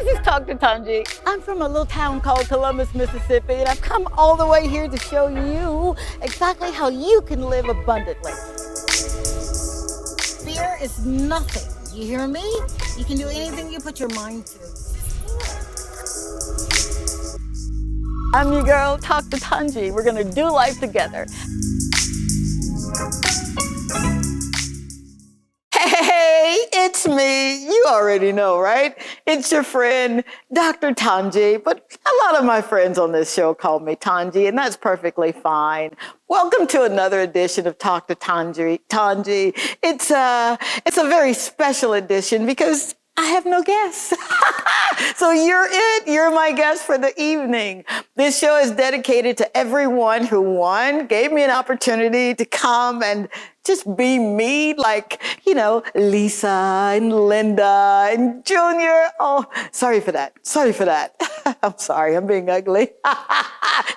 This is Dr. Tongies. I'm from a little town called Columbus, Mississippi, and I've come all the way here to show you exactly how you can live abundantly. Fear is nothing. You hear me? You can do anything you put your mind to. I'm your girl, Dr. Tongies. We're gonna do life together. Hey, it's me. You already know, right? It's your friend, Dr. Tongies, but a lot of my friends on this show call me Tongies, and that's perfectly fine. Welcome to another edition of Dr. Tongies. It's a very special edition because I have no guests. So you're it. You're my guest for the evening. This show is dedicated to everyone who, one, gave me an opportunity to come and just be me, like, you know, Lisa and Linda and Junior. Oh, sorry for that. Sorry for that. I'm sorry. I'm being ugly.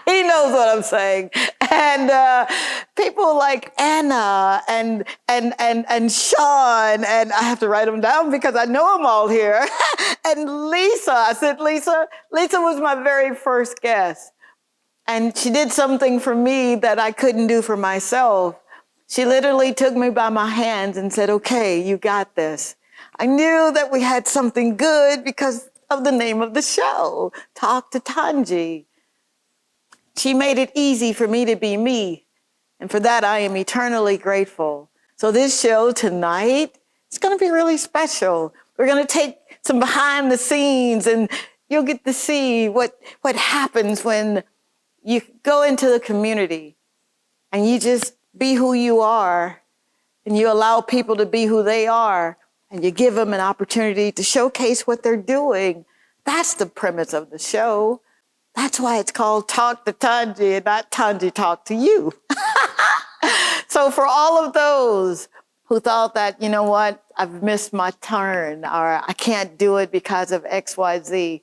He knows what I'm saying. And people like Anna and Sean, and I have to write them down because I know them all here. And Lisa, I said, Lisa was my very first guest. And she did something for me that I couldn't do for myself. She literally took me by my hands and said, okay, you got this. I knew that we had something good because of the name of the show, Talk to Tongies. She made it easy for me to be me. And for that, I am eternally grateful. So this show tonight, it's going to be really special. We're going to take some behind the scenes and you'll get to see what happens when you go into the community and you just be who you are and you allow people to be who they are and you give them an opportunity to showcase what they're doing. That's the premise of the show. That's why it's called Talk to Tongies and not Tongies Talk to You. So for all of those who thought that, you know what, I've missed my turn or I can't do it because of XYZ,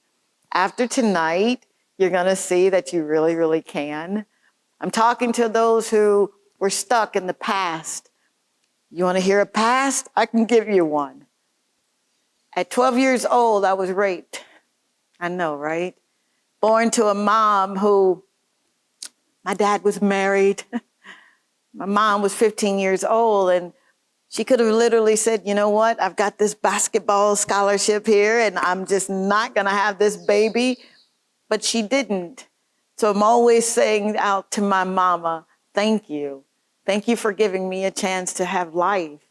after tonight, you're going to see that you really, really can. I'm talking to those who were stuck in the past. You want to hear a past? I can give you one. At 12 years old, I was raped. I know, right? Born to a mom who, my dad was married. My mom was 15 years old, and she could have literally said, you know what? I've got this basketball scholarship here, and I'm just not going to have this baby. But she didn't. So I'm always saying out to my mama, thank you. Thank you for giving me a chance to have life.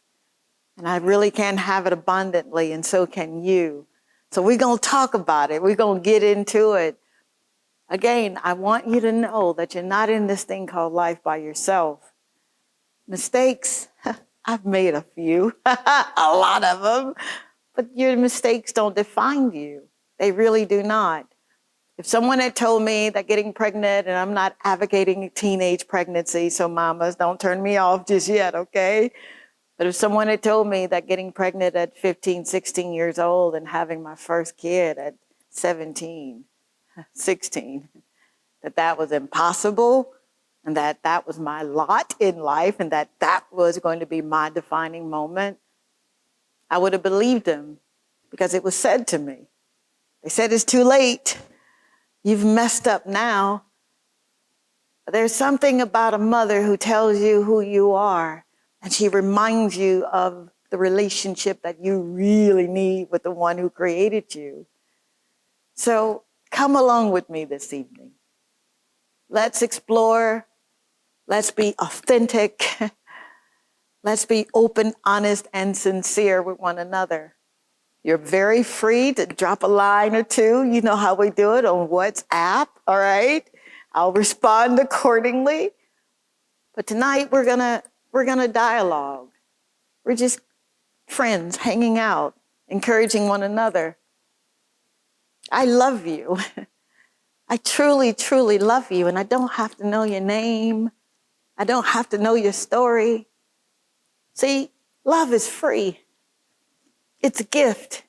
And I really can have it abundantly, and so can you. So we're going to talk about it. We're going to get into it. Again, I want you to know that you're not in this thing called life by yourself. Mistakes, I've made a few, a lot of them, but your mistakes don't define you. They really do not. If someone had told me that getting pregnant, and I'm not advocating teenage pregnancy, so mamas, don't turn me off just yet, okay? But if someone had told me that getting pregnant at 15, 16 years old and having my first kid at 17, 16, that was impossible, and that was my lot in life, and that was going to be my defining moment, I would have believed them because it was said to me. They said, it's too late. You've messed up now. There's something about a mother who tells you who you are, and she reminds you of the relationship that you really need with the one who created you. So come along with me this evening. Let's explore. Let's be authentic. Let's be open, honest, and sincere with one another. You're very free to drop a line or two. You know how we do it on WhatsApp, all right? I'll respond accordingly. But tonight we're gonna dialogue. We're just friends hanging out, encouraging one another. I love you. I truly, truly love you, and I don't have to know your name. I don't have to know your story. See, love is free. It's a gift.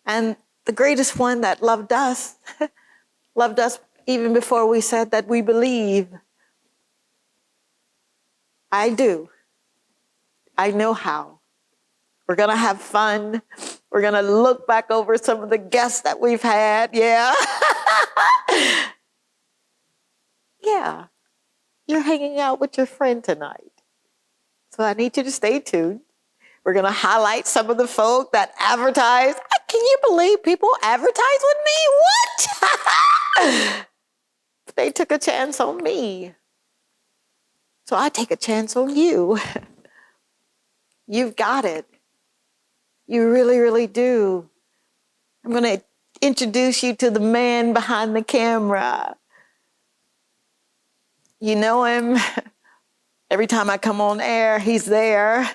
And the greatest one that loved us even before we said that we believe. I do. I know how. We're going to have fun. We're going to look back over some of the guests that we've had. Yeah. Yeah. You're hanging out with your friend tonight. So I need you to stay tuned. We're going to highlight some of the folk that advertise. Can you believe people advertise with me? What? They took a chance on me. So I take a chance on you. You've got it. You really, really do. I'm going to introduce you to the man behind the camera. You know him. Every time I come on air, he's there.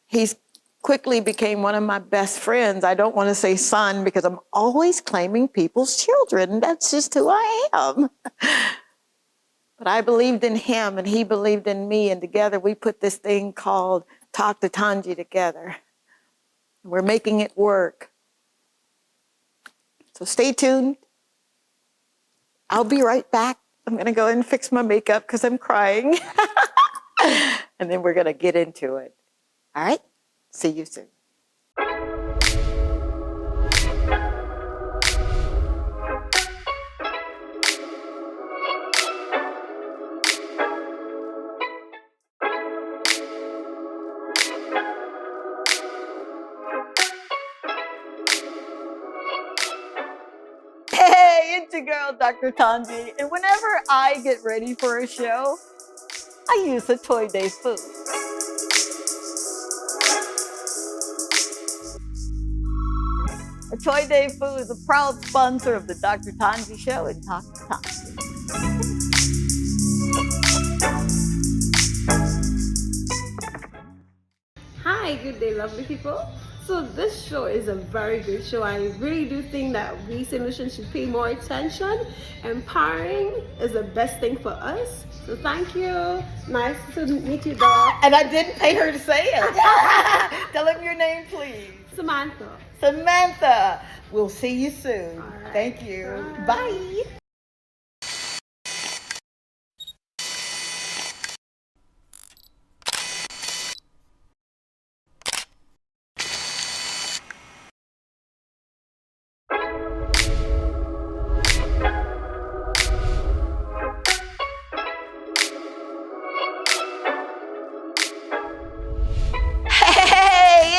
He's quickly became one of my best friends. I don't want to say son because I'm always claiming people's children. That's just who I am. But I believed in him and he believed in me. And together we put this thing called Talk to Tongies together. We're making it work. So stay tuned. I'll be right back. I'm going to go and fix my makeup because I'm crying. And then we're going to get into it. All right? See you soon. Hey, it's your girl, Dr. Tongies. And whenever I get ready for a show, I use the Toy Day food. A Toy Day food is a proud sponsor of the Dr. Tongies Show and Talk to Tongies. Hi, good day, lovely people. So this show is a very good show. I really do think that we Saint Lucians should pay more attention. Empowering is the best thing for us. So thank you. Nice to meet you, dog. And I didn't pay her to say it. Tell him your name, please. Samantha. Samantha. We'll see you soon. Right. Thank you. Bye. Bye.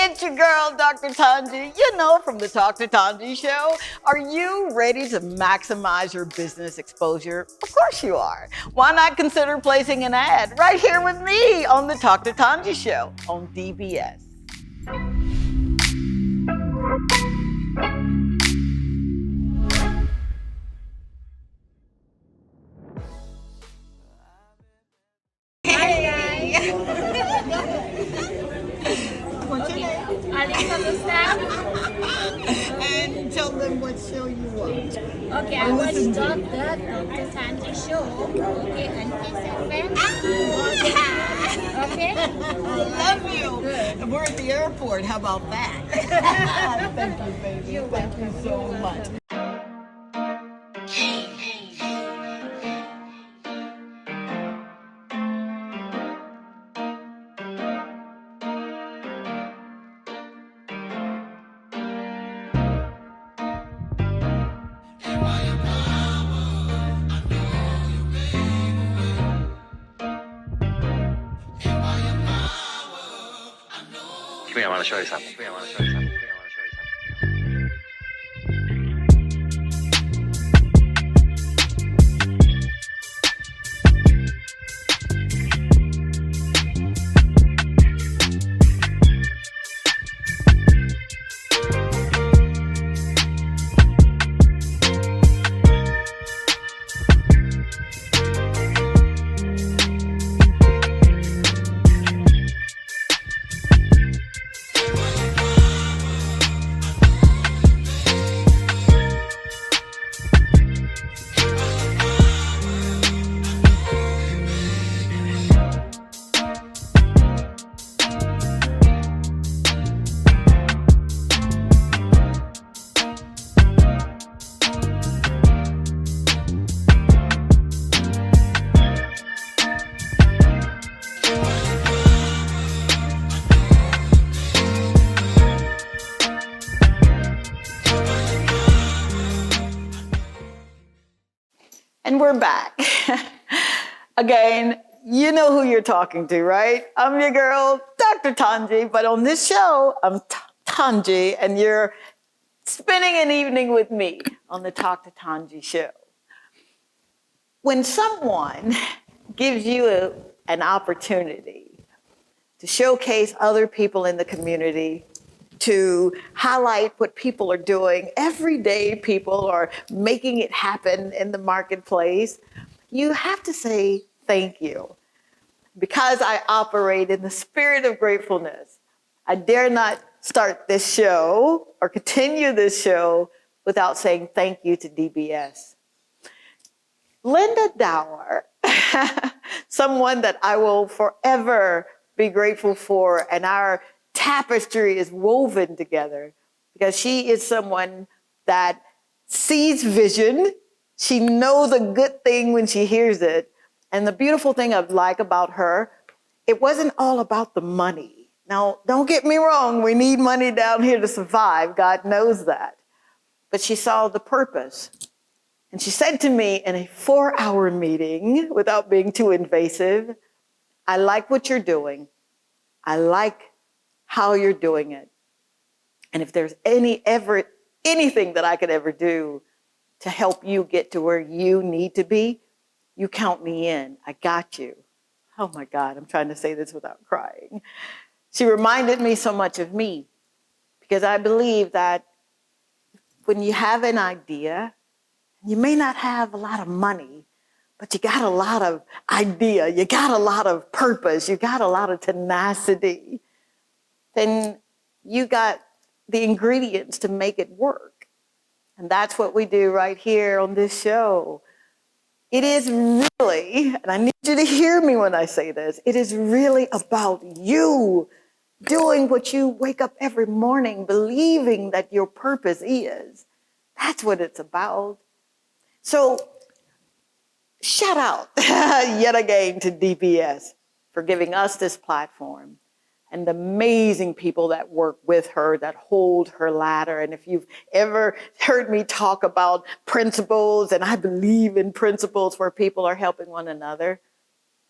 It's your girl, Dr. Tongies. You know from the Talk to Tongies show. Are you ready to maximize your business exposure? Of course you are. Why not consider placing an ad right here with me on the Talk to Tongies show on DBS? What's your name? And tell them what show you watch. Okay, I watch Dr. Tongies show. Okay, and Kiss FM. Okay? I love you. And we're at the airport. How about that? Thank you, baby. Thank you so much. Come here, I want to show you something. Come here, I want to show you something. And we're back. Again, you know who you're talking to, right? I'm your girl, Dr. Tongies, but on this show, I'm Tongies, and you're spending an evening with me on the Talk to Tongies show. When someone gives you an opportunity to showcase other people in the community, to highlight what people are doing, everyday people are making it happen in the marketplace, you have to say thank you. Because I operate in the spirit of gratefulness, I dare not start this show or continue this show without saying thank you to DBS. Linda Dower, someone that I will forever be grateful for, and our tapestry is woven together because she is someone that sees vision. She knows a good thing when she hears it. And the beautiful thing I like about her, it wasn't all about the money. Now, don't get me wrong, we need money down here to survive. God knows that. But she saw the purpose. And she said to me in a 4-hour meeting, without being too invasive, I like what you're doing. I like how you're doing it. And if there's anything that I could ever do to help you get to where you need to be, you count me in. I got you. Oh my God, I'm trying to say this without crying. She reminded me so much of me because I believe that when you have an idea, you may not have a lot of money, but you got a lot of idea, you got a lot of purpose, you got a lot of tenacity, then you got the ingredients to make it work. And that's what we do right here on this show. It is really, and I need you to hear me when I say this, it is really about you doing what you wake up every morning, believing that your purpose is. That's what it's about. So shout out yet again to DBS for giving us this platform and the amazing people that work with her, that hold her ladder. And if you've ever heard me talk about principles, and I believe in principles where people are helping one another,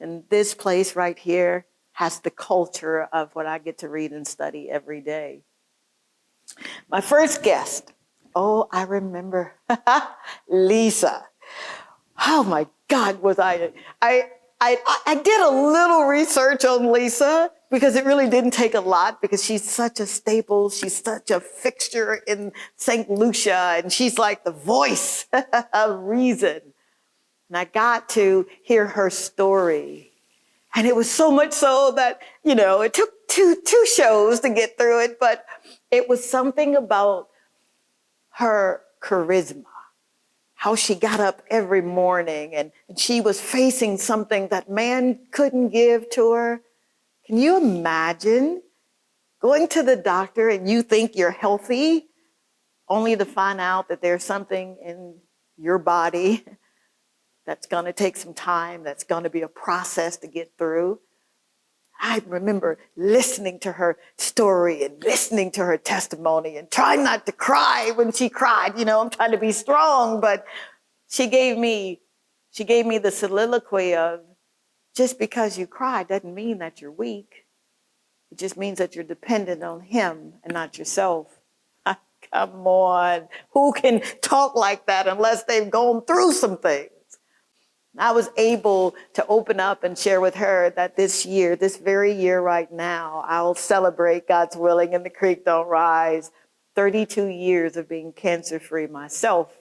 and this place right here has the culture of what I get to read and study every day. My first guest, oh, I remember, Lisa. Oh my God, was I did a little research on Lisa because it really didn't take a lot because she's such a staple. She's such a fixture in Saint Lucia, and she's like the voice of reason. And I got to hear her story. And it was so much so that, you know, it took two shows to get through it, but it was something about her charisma, how she got up every morning and she was facing something that man couldn't give to her. Can you imagine going to the doctor and you think you're healthy only to find out that there's something in your body that's going to take some time, that's going to be a process to get through? I remember listening to her story and listening to her testimony and trying not to cry when she cried. You know, I'm trying to be strong, but she gave me the soliloquy of, just because you cry doesn't mean that you're weak. It just means that you're dependent on him and not yourself. Come on. Who can talk like that unless they've gone through some things? I was able to open up and share with her that this year, this very year right now, I'll celebrate, God's willing, and the creek don't rise, 32 years of being cancer-free myself.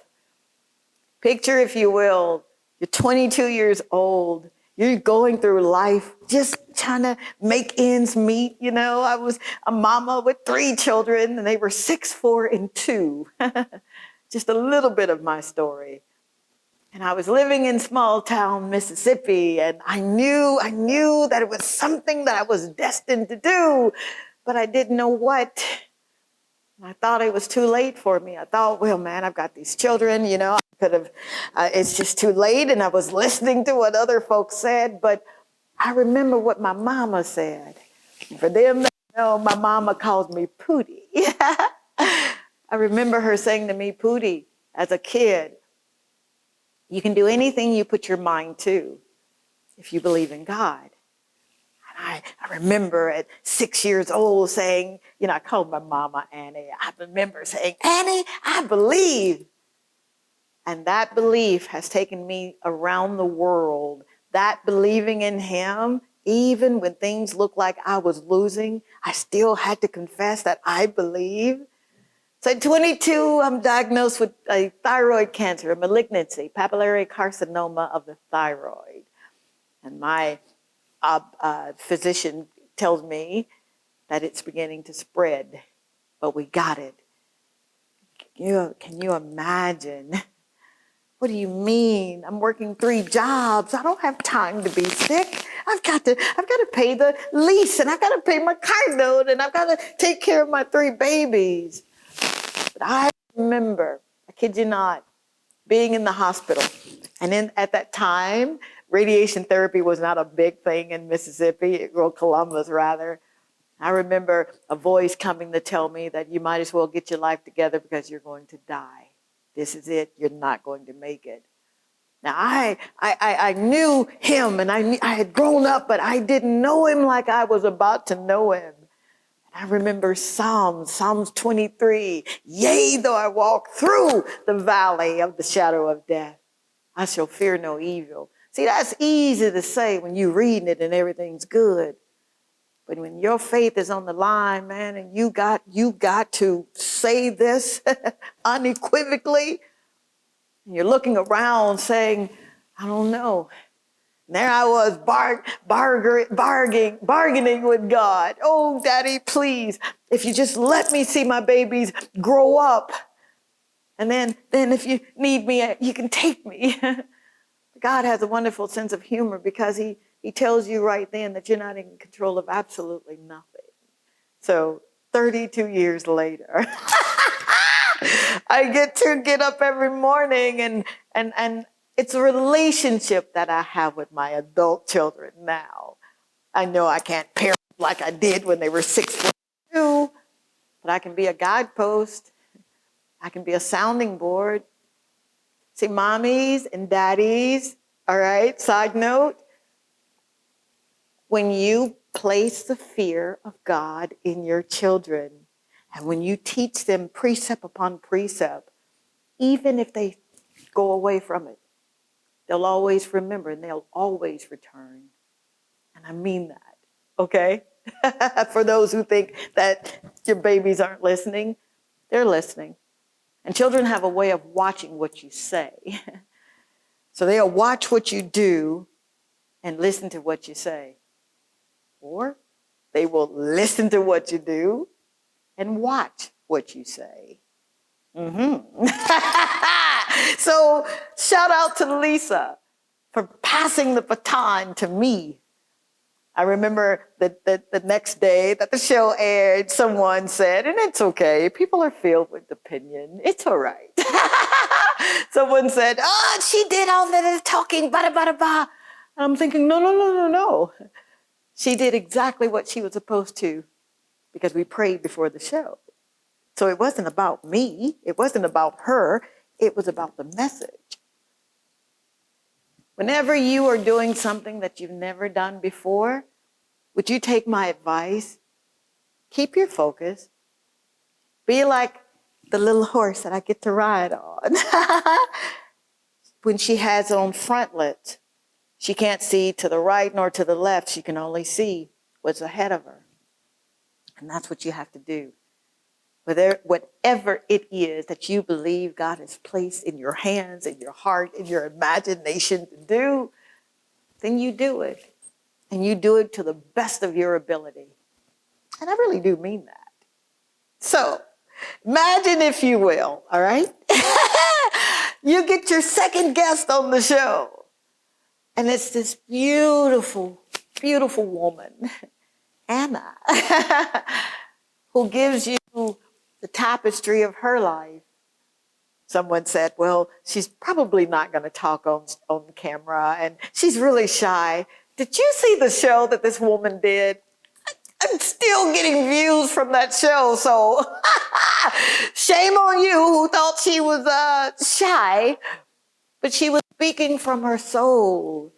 Picture, if you will, you're 22 years old. You're going through life just trying to make ends meet. You know, I was a mama with 3 children, and they were 6, 4, and 2. Just a little bit of my story. And I was living in small town Mississippi, and I knew that it was something that I was destined to do, but I didn't know what. I thought it was too late for me. I thought, well, man, I've got these children, you know, I could have, it's just too late. And I was listening to what other folks said, but I remember what my mama said. For them that know, my mama called me Pootie. I remember her saying to me, Pootie, as a kid, You can do anything you put your mind to if you believe in God. And I remember at 6 years old saying, I called my mama Annie. I remember saying, Annie, I believe. And that belief has taken me around the world. That believing in him, even when things looked like I was losing, I still had to confess that I believe. So at 22, I'm diagnosed with a thyroid cancer, a malignancy, papillary carcinoma of the thyroid. And my physician tells me that it's beginning to spread, but we got it. Can you imagine? What do you mean? I'm working 3 jobs. I don't have time to be sick. I've got to pay the lease, and I've got to pay my car note, and I've got to take care of my 3 babies. But I remember, I kid you not, being in the hospital. And at that time, radiation therapy was not a big thing in Mississippi, or Columbus rather. I remember a voice coming to tell me that you might as well get your life together because you're going to die. This is it. You're not going to make it. Now, I knew him, and I had grown up, but I didn't know him like I was about to know him. And I remember Psalms 23. Yea, though I walk through the valley of the shadow of death, I shall fear no evil. See, that's easy to say when you're reading it and everything's good. But when your faith is on the line, man, and you got to say this unequivocally, and you're looking around saying, I don't know. And there I was bargaining with God. Oh, Daddy, please, if you just let me see my babies grow up. And then if you need me, you can take me. God has a wonderful sense of humor because he tells you right then that you're not in control of absolutely nothing. So 32 years later, I get to get up every morning and it's a relationship that I have with my adult children now. I know I can't parent like I did when they were 6 or 2, but I can be a guidepost. I can be a sounding board. See, mommies and daddies, all right, side note, when you place the fear of God in your children, and when you teach them precept upon precept, even if they go away from it, they'll always remember and they'll always return. And I mean that, okay? For those who think that your babies aren't listening, they're listening. And children have a way of watching what you say. So they'll watch what you do and listen to what you say. Or they will listen to what you do and watch what you say. So shout out to Lisa for passing the baton to me. I remember that the next day that the show aired, someone said, and it's okay, people are filled with opinion. It's all right. Someone said, oh, she did all that talking, bada, bada, bada. And I'm thinking, no. She did exactly what she was supposed to because we prayed before the show. So it wasn't about me. It wasn't about her. It was about the message. Whenever you are doing something that you've never done before, would you take my advice? Keep your focus. Be like the little horse that I get to ride on. When she has on frontlets, she can't see to the right nor to the left. She can only see what's ahead of her. And that's what you have to do. Whatever it is that you believe God has placed in your hands, in your heart, in your imagination to do, then you do it. And you do it to the best of your ability. And I really do mean that. So, imagine if you will, all right? You get your second guest on the show. And it's this beautiful, beautiful woman, Anna, who gives you the tapestry of her life. Someone said, well, she's probably not going to talk on camera, and she's really shy. Did you see the show that this woman did? I'm still getting views from that show, so shame on you who thought she was shy. but she was speaking from her soul.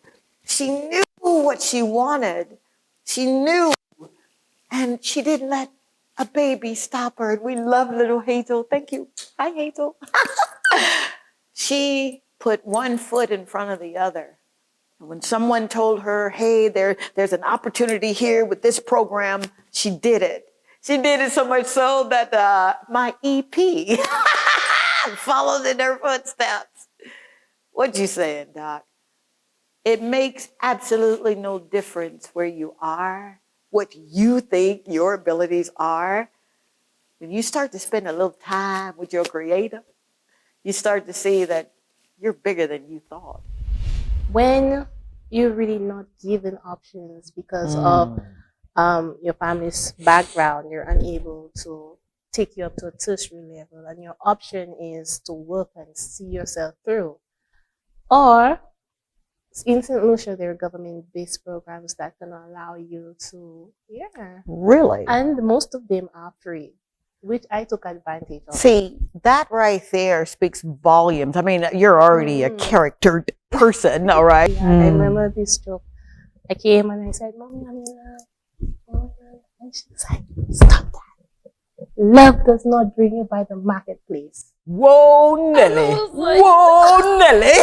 She knew what she wanted. She knew, and she didn't let a baby stop her. And we love little Hazel. Thank you. Hi, Hazel. She put one foot in front of the other. And when someone told her, hey, there's an opportunity here with this program, she did it. She did it so much so that my EP followed in her footsteps. What you saying, Doc? It makes absolutely no difference where you are, what you think your abilities are. When you start to spend a little time with your creator, you start to see that you're bigger than you thought. When you're really not given options because of your family's background, you're unable to take you up to a tertiary level, and your option is to work and see yourself through. Or in St. Lucia, there are government-based programs that can allow you to, Really? and most of them are free, which I took advantage of. See, that right there speaks volumes. I mean, you're already a charactered person, all right? Yeah, I remember this joke. I came and I said, Mommy, I'm in love. And she's like, stop that. Love does not bring you by the marketplace. Whoa, Nelly. Like, whoa, Nelly.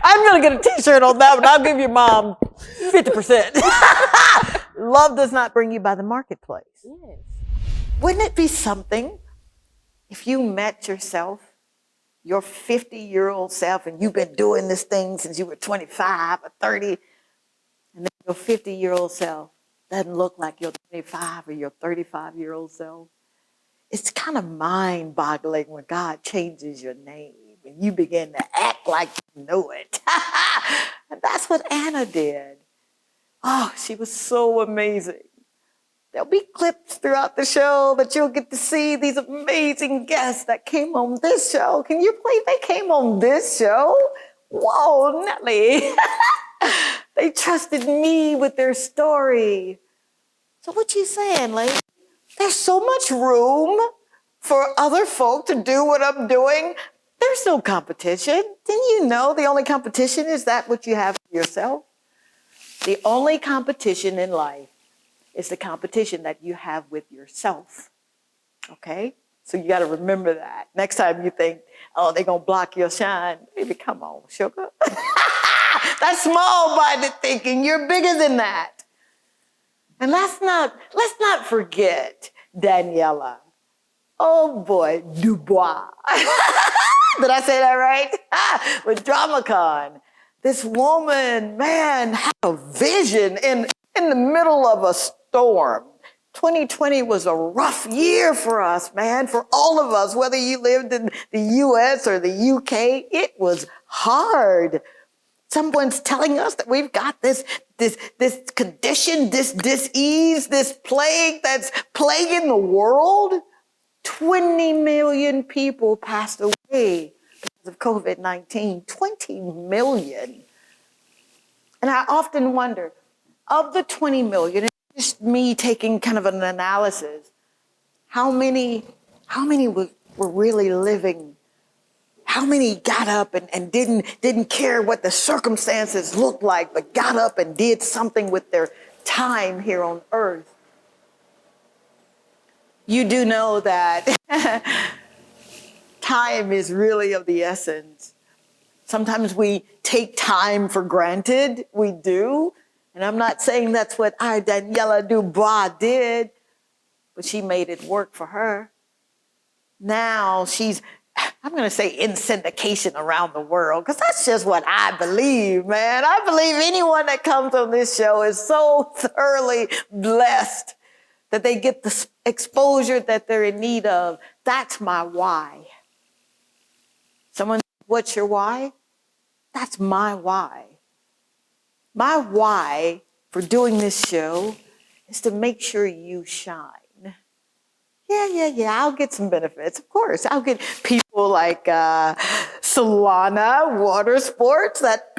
I'm going to get a t-shirt on that one. I'll give your mom 50%. Love does not bring you by the marketplace. Yes. Wouldn't it be something if you met yourself, your 50-year-old self, and you've been doing this thing since you were 25 or 30, and then your 50-year-old self doesn't look like your 25 or your 35-year-old self? It's kind of mind-boggling when God changes your name and you begin to act like you know it. And that's what Anna did. Oh, she was so amazing. There'll be clips throughout the show that you'll get to see these amazing guests that came on this show. Can you believe they came on this show? Whoa, Nelly. They trusted me with their story. So what you saying, lady? There's so much room for other folk to do what I'm doing. There's no competition. Didn't you know the only competition is that what you have for yourself? The only competition in life is the competition that you have with yourself. Okay? So you got to remember that. Next time you think, oh, they're going to block your shine. Baby, come on, sugar. That's small-minded thinking. You're bigger than that. And let's not forget Daniela. Oh boy, Dubois. Did I say that right? With DramaCon. This woman, man, had a vision in the middle of a storm. 2020 was a rough year for us, man, for all of us, whether you lived in the US or the UK, it was hard. Someone's telling us that we've got this condition, this disease, this plague that's plaguing the world. 20 million people passed away because of COVID-19. 20 million. And I often wonder, of the 20 million, it's just me taking kind of an analysis, how many were really living? How many got up and didn't care what the circumstances looked like, but got up and did something with their time here on earth? You do know that time is really of the essence. Sometimes we take time for granted. We do. And I'm not saying that's what our Daniela Dubois did, but she made it work for her. Now she's, I'm going to say, in syndication around the world, because that's just what I believe, man. I believe anyone that comes on this show is so thoroughly blessed that they get the exposure that they're in need of. That's my why. Someone, what's your why? That's my why. My why for doing this show is to make sure you shine. Yeah, I'll get some benefits, of course. I'll get people like Solana Water Sports that,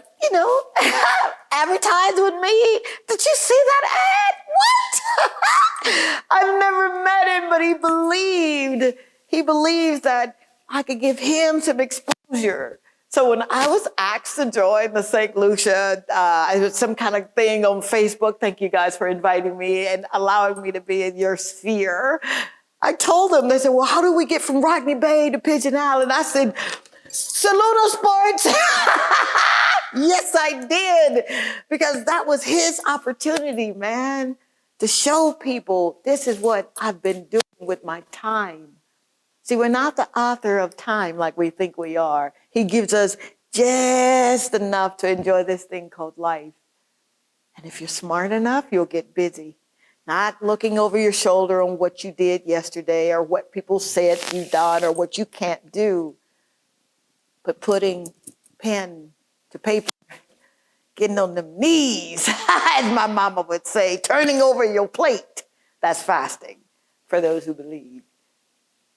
advertise with me. Did you see that ad? What? I've never met him, but he believed. He believes that I could give him some exposure. So when I was asked to join the Saint Lucia, I was some kind of thing on Facebook. Thank you guys for inviting me and allowing me to be in your sphere. I told them, they said, well, how do we get from Rodney Bay to Pigeon Island? I said, Saludo Sports. Yes, I did. Because that was his opportunity, man, to show people this is what I've been doing with my time. See, we're not the author of time like we think we are. He gives us just enough to enjoy this thing called life. And if you're smart enough, you'll get busy. Not looking over your shoulder on what you did yesterday or what people said you've done or what you can't do, but putting pen to paper, getting on them knees, as my mama would say, turning over your plate. That's fasting for those who believe.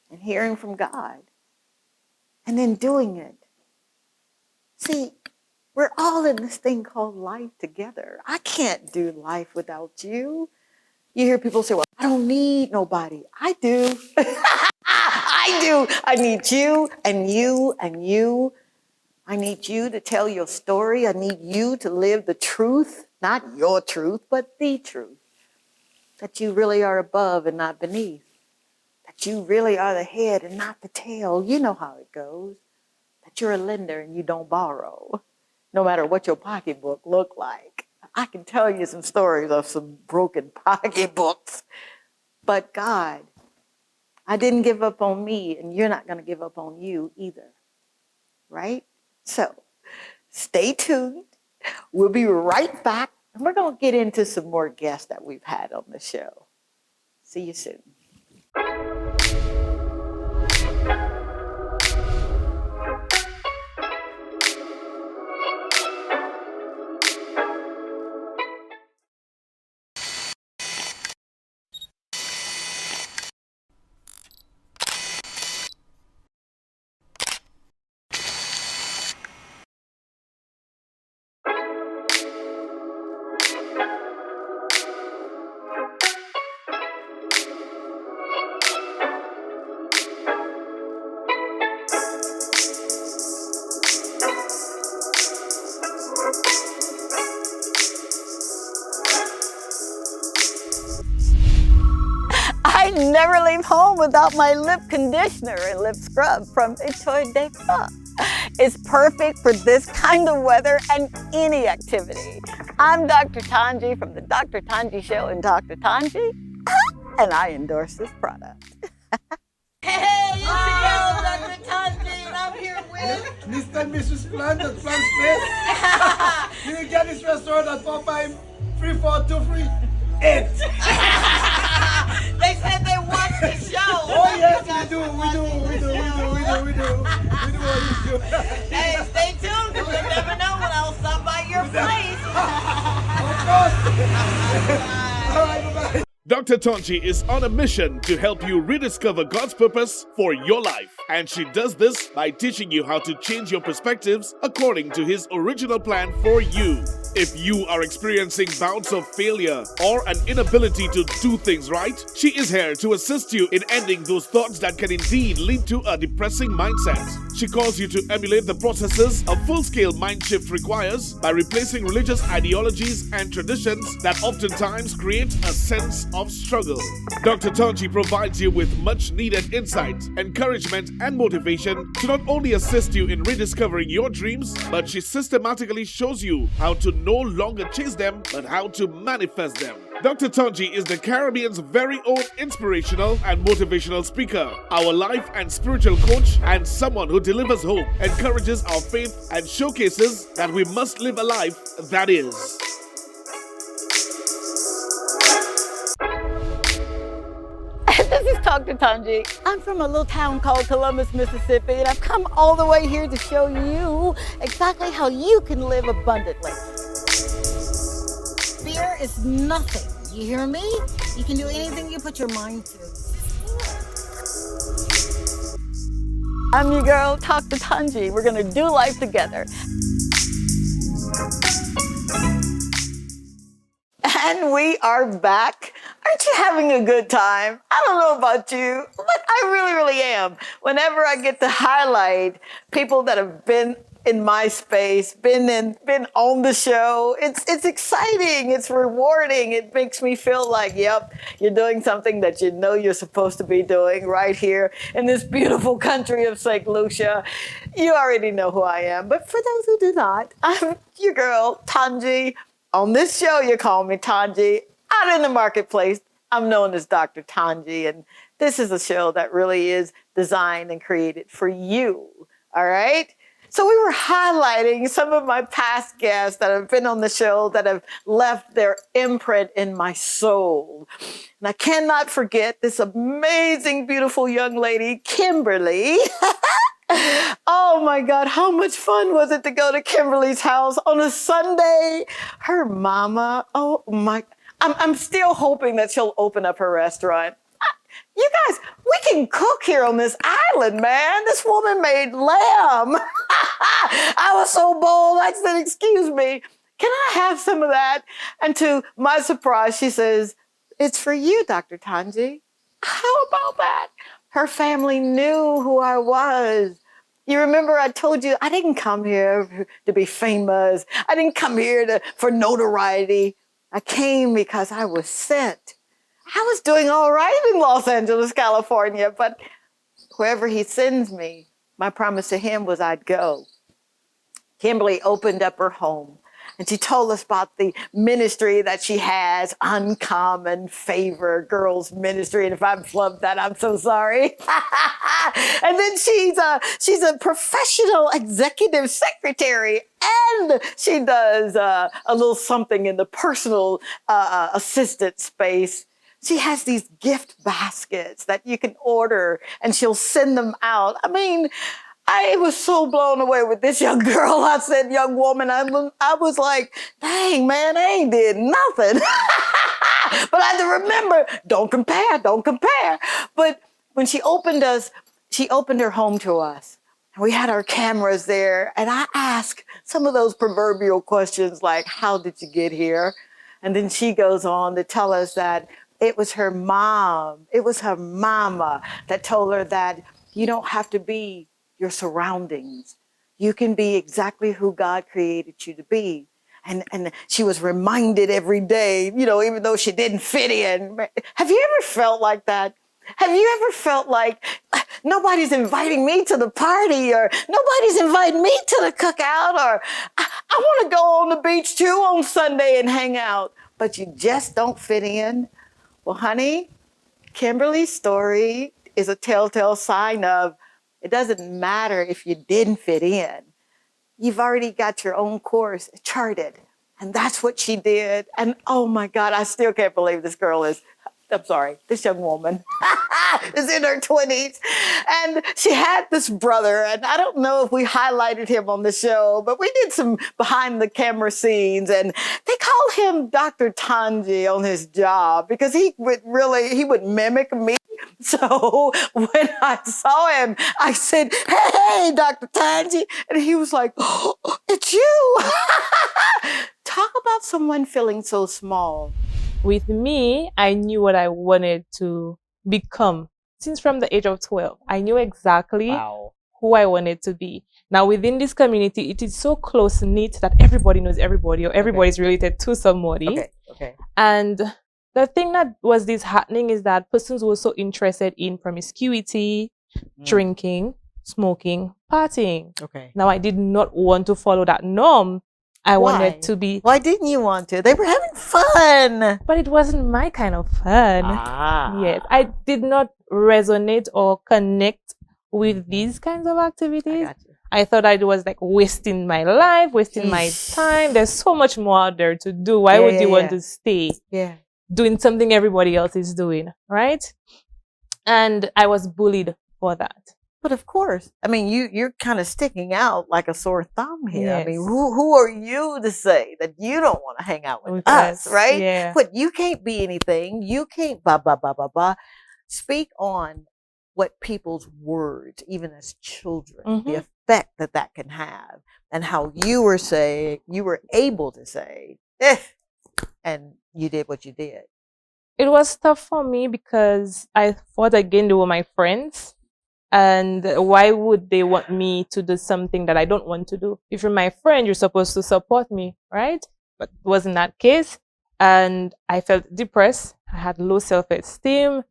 And hearing from God, and then doing it. See, we're all in this thing called life together. I can't do life without you. You hear people say, well, I don't need nobody. I do. I do. I need you and you and you. I need you to tell your story. I need you to live the truth, not your truth, but the truth. That you really are above and not beneath. That you really are the head and not the tail. You know how it goes. That you're a lender and you don't borrow, no matter what your pocketbook look like. I can tell you some stories of some broken pocketbooks. But God, I didn't give up on me, and you're not going to give up on you either. Right? So stay tuned. We'll be right back, and we're going to get into some more guests that we've had on the show. See you soon. I never leave home without my lip conditioner and lip scrub from T2T. It's perfect for this kind of weather and any activity. I'm Dr. Tongies from the Dr. Tongies Show and Dr. Tongies, and I endorse this product. Hey, it's your girl, Dr. Tongies, and I'm here with Mr. and Mrs. Plant at Plant Space. You can get this restaurant at 453423. It. They said they watched the show. Oh yes, we do what you do. Hey, stay tuned, because you'll never know when I'll stop by your place. Of course. All right, bye-bye. Dr. Tongies is on a mission to help you rediscover God's purpose for your life. And she does this by teaching you how to change your perspectives according to His original plan for you. If you are experiencing bouts of failure or an inability to do things right, she is here to assist you in ending those thoughts that can indeed lead to a depressing mindset. She calls you to emulate the processes a full-scale mind shift requires by replacing religious ideologies and traditions that oftentimes create a sense of struggle. Dr. Tongies provides you with much needed insight, encouragement, and motivation to not only assist you in rediscovering your dreams, but she systematically shows you how to no longer chase them, but how to manifest them. Dr. Tongies is the Caribbean's very own inspirational and motivational speaker, our life and spiritual coach, and someone who delivers hope, encourages our faith, and showcases that we must live a life that is. This is Dr. Tongies. I'm from a little town called Columbus, Mississippi, and I've come all the way here to show you exactly how you can live abundantly. Fear is nothing. You hear me? You can do anything you put your mind to. I'm your girl, Dr. Tongies. We're going to do life together. And we are back. Aren't you having a good time? I don't know about you, but I really, really am. Whenever I get to highlight people that have been in my space, been on the show. It's exciting. It's rewarding. It makes me feel like, yep, you're doing something that you know you're supposed to be doing right here in this beautiful country of Saint Lucia. You already know who I am, but for those who do not, I'm your girl, Tongies. On this show, you call me Tongies. Out in the marketplace, I'm known as Dr. Tongies, and this is a show that really is designed and created for you, all right? So we were highlighting some of my past guests that have been on the show that have left their imprint in my soul. And I cannot forget this amazing, beautiful young lady, Kimberly. Oh my God, how much fun was it to go to Kimberly's house on a Sunday? Her mama, oh my, I'm still hoping that she'll open up her restaurant. You guys, we can cook here on this island, man. This woman made lamb. I was so bold, I said, excuse me, can I have some of that? And to my surprise, she says, it's for you, Dr. Tongies. How about that? Her family knew who I was. You remember I told you I didn't come here to be famous. I didn't come here for notoriety. I came because I was sent. I was doing all right in Los Angeles, California, but wherever he sends me, my promise to him was I'd go. Kimberly opened up her home and she told us about the ministry that she has, Uncommon Favor Girls Ministry. And if I've flubbed that, I'm so sorry. And then she's a professional executive secretary, and she does a little something in the personal assistant space. She has these gift baskets that you can order and she'll send them out. I mean, I was so blown away with this young girl. I said, young woman, I was like, dang, man, I ain't did nothing. But I had to remember, don't compare. But when she opened her home to us. And we had our cameras there. And I asked some of those proverbial questions like, how did you get here? And then she goes on to tell us that it was her mom. It was her mama that told her that you don't have to be your surroundings. You can be exactly who God created you to be. And she was reminded every day, you know, even though she didn't fit in. Have you ever felt like that? Have you ever felt like nobody's inviting me to the party, or nobody's inviting me to the cookout, or I want to go on the beach too on Sunday and hang out, but you just don't fit in? Well, honey, Kimberly's story is a telltale sign of it doesn't matter if you didn't fit in. You've already got your own course charted. And that's what she did. And oh my God, I still can't believe this young woman is in her 20s. And she had this brother, and I don't know if we highlighted him on the show, but we did some behind the camera scenes, and they called him Dr. Tongies on his job because he would mimic me. So when I saw him, I said, hey, Dr. Tongies. And he was like, oh, it's you. Talk about someone feeling so small. With me, I knew what I wanted to become. Since from the age of 12, I knew exactly who I wanted to be. Now, within this community, it is so close-knit that everybody knows everybody, or everybody is related to somebody. Okay. And the thing that was disheartening is that persons were so interested in promiscuity, drinking, smoking, partying. Okay. Now, I did not want to follow that norm. I wanted to be... Why didn't you want to? They were having fun. But it wasn't my kind of fun. Yes, I did not resonate or connect with these kinds of activities. I thought I was like wasting my life, wasting my time. There's so much more out there to do. Why would you want to stay doing something everybody else is doing, right? And I was bullied for that. But of course, I mean, you're kind of sticking out like a sore thumb here. Yes. I mean, who are you to say that you don't want to hang out with us, right? Yeah. But you can't be anything. You can't Speak on what people's words, even as children, the effect that can have, and how you were able to say, and you did what you did. It was tough for me because I thought, again, they were my friends. And why would they want me to do something that I don't want to do? If you're my friend, you're supposed to support me, right? But it wasn't that case. And I felt depressed. I had low self-esteem.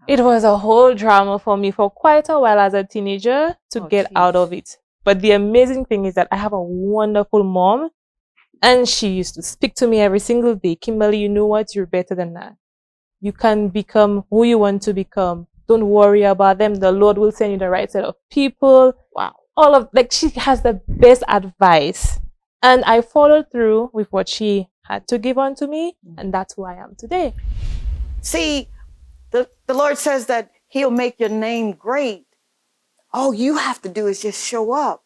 It was a whole drama for me for quite a while as a teenager to get out of it. But the amazing thing is that I have a wonderful mom, and she used to speak to me every single day. Kimberly, you know what? You're better than that. You can become who you want to become. Don't worry about them. The Lord will send you the right set of people. Wow. She has the best advice. And I followed through with what she had to give on to me. And that's who I am today. See, the Lord says that he'll make your name great. All you have to do is just show up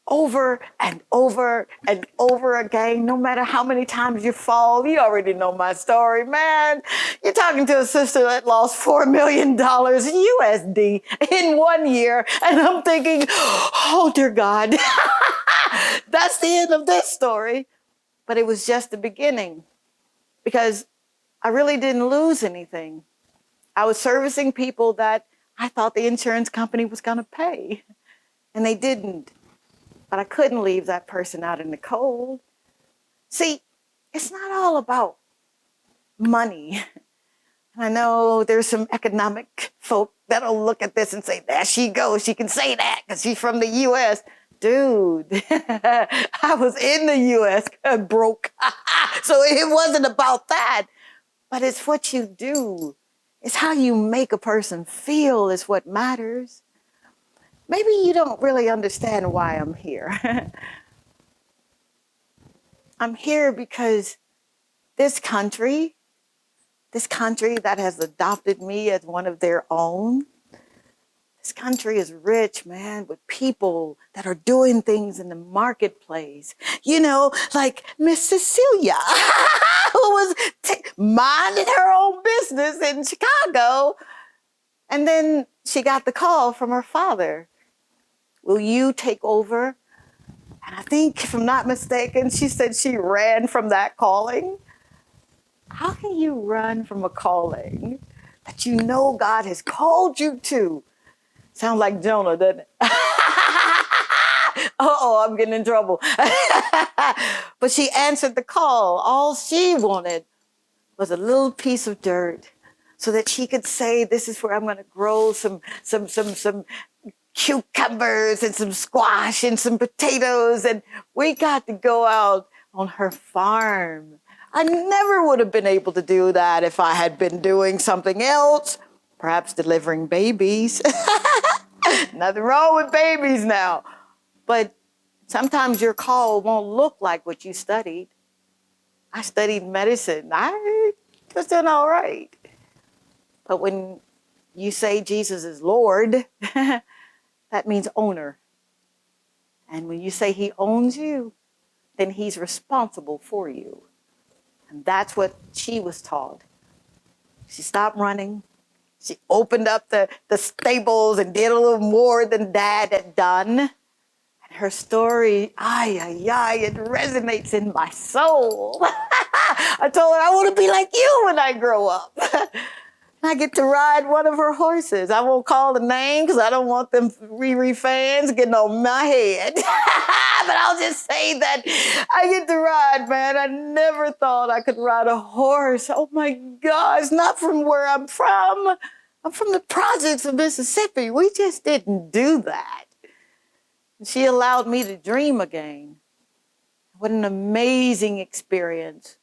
over and over and over again, no matter how many times you fall. You already know my story, man. You're talking to a sister that lost $4 million USD in 1 year. And I'm thinking, oh, dear God, that's the end of this story. But it was just the beginning, because I really didn't lose anything. I was servicing people that I thought the insurance company was going to pay, and they didn't. But I couldn't leave that person out in the cold. See, it's not all about money. I know there's some economic folk that'll look at this and say, there she goes. She can say that because she's from the U.S. Dude, I was in the U.S. broke. So it wasn't about that. But it's what you do. It's how you make a person feel is what matters. Maybe you don't really understand why I'm here. I'm here because this country that has adopted me as one of their own, this country is rich, man, with people that are doing things in the marketplace. You know, like Miss Cecilia, who was minding her own business in Chicago. And then she got the call from her father. Will you take over? And I think, if I'm not mistaken, she said she ran from that calling. How can you run from a calling that you know God has called you to? Sound like Jonah, doesn't it? Uh-oh, I'm getting in trouble. But she answered the call. All she wanted was a little piece of dirt so that she could say, this is where I'm going to grow some cucumbers and some squash and some potatoes. And we got to go out on her farm. I never would have been able to do that if I had been doing something else, perhaps delivering babies. Nothing wrong with babies now. But sometimes your call won't look like what you studied. I studied medicine. I was doing all right. But when you say Jesus is Lord, that means owner. And when you say he owns you, then he's responsible for you. And that's what she was taught. She stopped running. She opened up the stables and did a little more than Dad had done. And her story, it resonates in my soul. I told her, I want to be like you when I grow up. I get to ride one of her horses. I won't call the name because I don't want them Riri fans getting on my head. But I'll just say that I get to ride, man. I never thought I could ride a horse. Oh my gosh, not from where I'm from. I'm from the projects of Mississippi. We just didn't do that. She allowed me to dream again. What an amazing experience.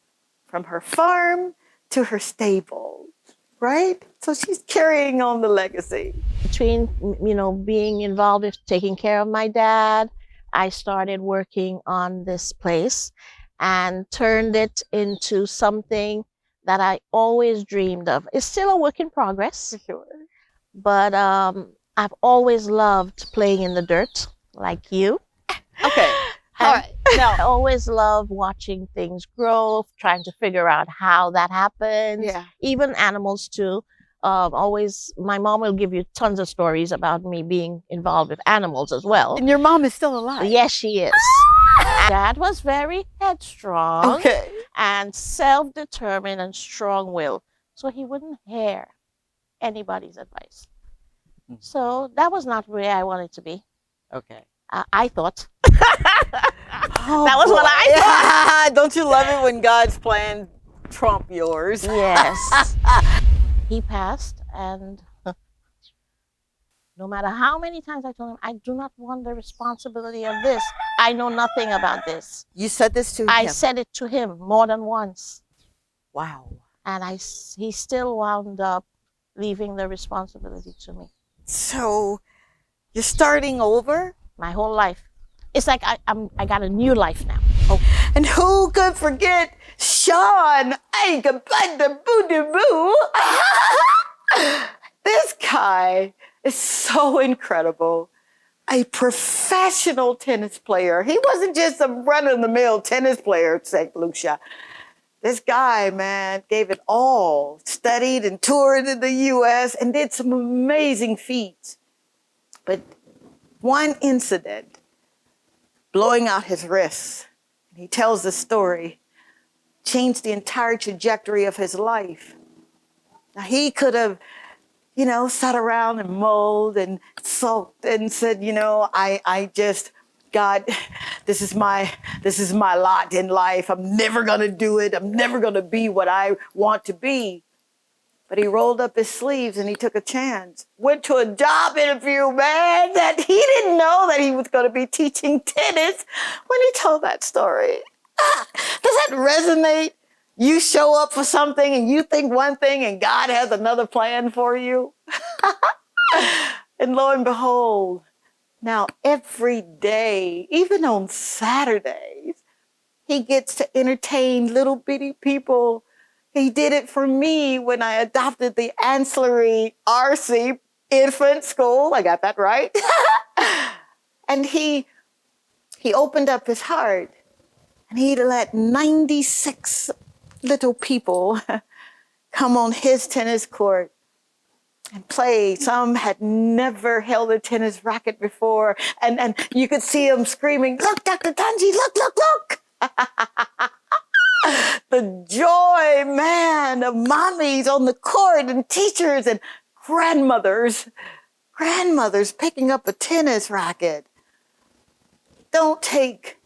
From her farm to her stable. Right? So she's carrying on the legacy. Between, being involved with taking care of my dad, I started working on this place and turned it into something that I always dreamed of. It's still a work in progress. For sure. But I've always loved playing in the dirt, like you. Okay. All right. Now, I always love watching things grow, trying to figure out how that happens. Yeah. Even animals too. My mom will give you tons of stories about me being involved with animals as well. And your mom is still alive? Yes, she is. Dad was very headstrong and self-determined and strong-willed. So he wouldn't hear anybody's advice. So that was not where I wanted to be. Okay. I thought. Oh, That was what I thought. Don't you love it when God's plan trump yours? Yes. He passed, and no matter how many times I told him, I do not want the responsibility of this. I know nothing about this. You said this to him? I said it to him more than once. Wow. And he still wound up leaving the responsibility to me. So you're starting over? My whole life. It's like I got a new life now. Oh, and who could forget Sean? Boo. This guy is so incredible. A professional tennis player. He wasn't just a run-of-the-mill tennis player at Saint Lucia. This guy, man, gave it all. Studied and toured in the U.S. and did some amazing feats. But one incident, blowing out his wrists, he tells the story, changed the entire trajectory of his life. Now, he could have, sat around and mulled and sulked and said, God, this is my lot in life. I'm never gonna do it. I'm never gonna be what I want to be. But he rolled up his sleeves and he took a chance. Went to a job interview, man, that he didn't know that he was gonna be teaching tennis when he told that story. Does that resonate? You show up for something and you think one thing and God has another plan for you. And lo and behold, now every day, even on Saturdays, he gets to entertain little bitty people. He did it for me when I adopted the ancillary RC infant school. I got that right. And he opened up his heart and he let 96 little people come on his tennis court and play. Some had never held a tennis racket before. And you could see them screaming, "Look, Dr. Tongies, look." The joy, man, of mommies on the court and teachers and grandmothers picking up a tennis racket. Don't take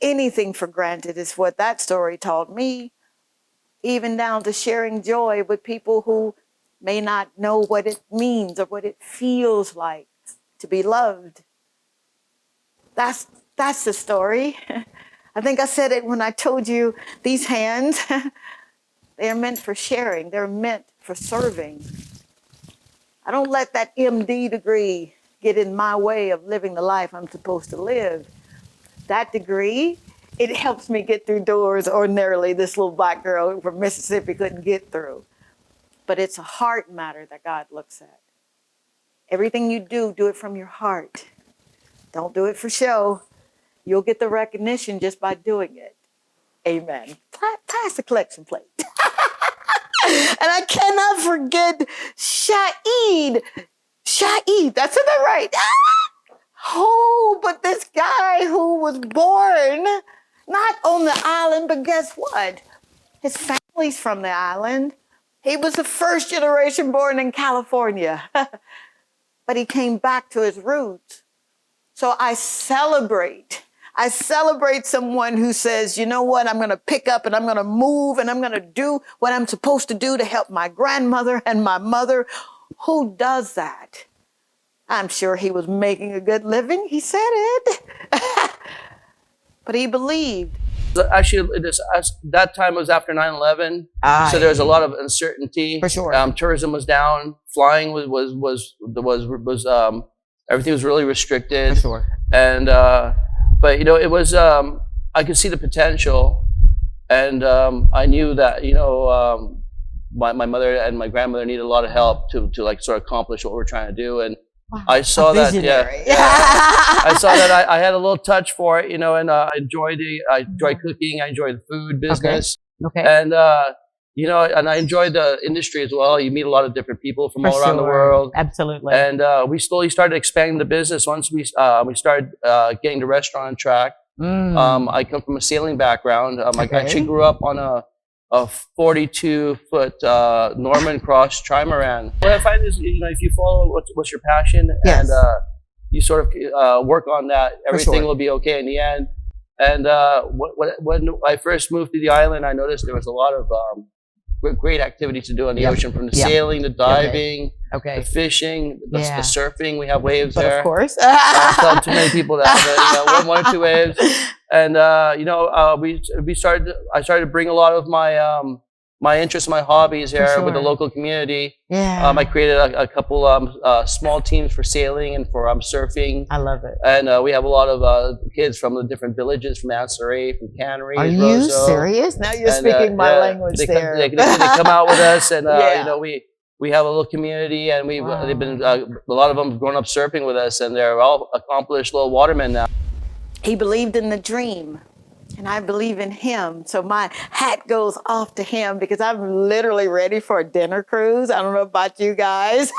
anything for granted is what that story taught me, even down to sharing joy with people who may not know what it means or what it feels like to be loved. That's the story. I think I said it when I told you these hands, they are meant for sharing. They're meant for serving. I don't let that MD degree get in my way of living the life I'm supposed to live. That degree, it helps me get through doors ordinarily this little black girl from Mississippi couldn't get through. But it's a heart matter that God looks at. Everything you do it from your heart. Don't do it for show. You'll get the recognition just by doing it. Amen. Pass the collection plate. And I cannot forget Shaeed. That's it, right? Oh, but this guy who was born not on the island, but guess what? His family's from the island. He was the first generation born in California. But he came back to his roots. So I celebrate someone who says, you know what, I'm going to pick up and I'm going to move and I'm going to do what I'm supposed to do to help my grandmother and my mother. Who does that? I'm sure he was making a good living. He said it. But he believed. Actually, that time was after 9/11, so there was a lot of uncertainty. For sure. Tourism was down. Flying was everything was really restricted. For sure. And but it was I could see the potential, and I knew that my mother and my grandmother needed a lot of help to like sort of accomplish what we're trying to do. And wow. I saw that, I saw that I had a little touch for it, and I enjoy cooking. I enjoy the food business. Okay. And, and I enjoy the industry as well. You meet a lot of different people from all around the world. Absolutely. And we slowly started expanding the business once we started getting the restaurant on track. I come from a sailing background. I actually grew up on a 42-foot Norman cross trimaran. What I find is, if you follow what's your passion, Yes. and you sort of work on that, everything will be okay in the end. And when I first moved to the island, I noticed there was a lot of great activities to do on the ocean, from the sailing, the diving, the fishing, the surfing. We have waves But there. of course. Not too many people that, but one or two waves. And I started to bring a lot of my interests, my hobbies here with the local community. Yeah. I created a couple small teams for sailing and for surfing. I love it. And we have a lot of kids from the different villages, from Ansaray, from Cannery, Are you Roseau. serious? Now you're speaking my language there. They come out with us, and we have a little community, and they've been a lot of them have grown up surfing with us, and they're all accomplished little watermen now. He believed in the dream, and I believe in him. So my hat goes off to him, because I'm literally ready for a dinner cruise. I don't know about you guys,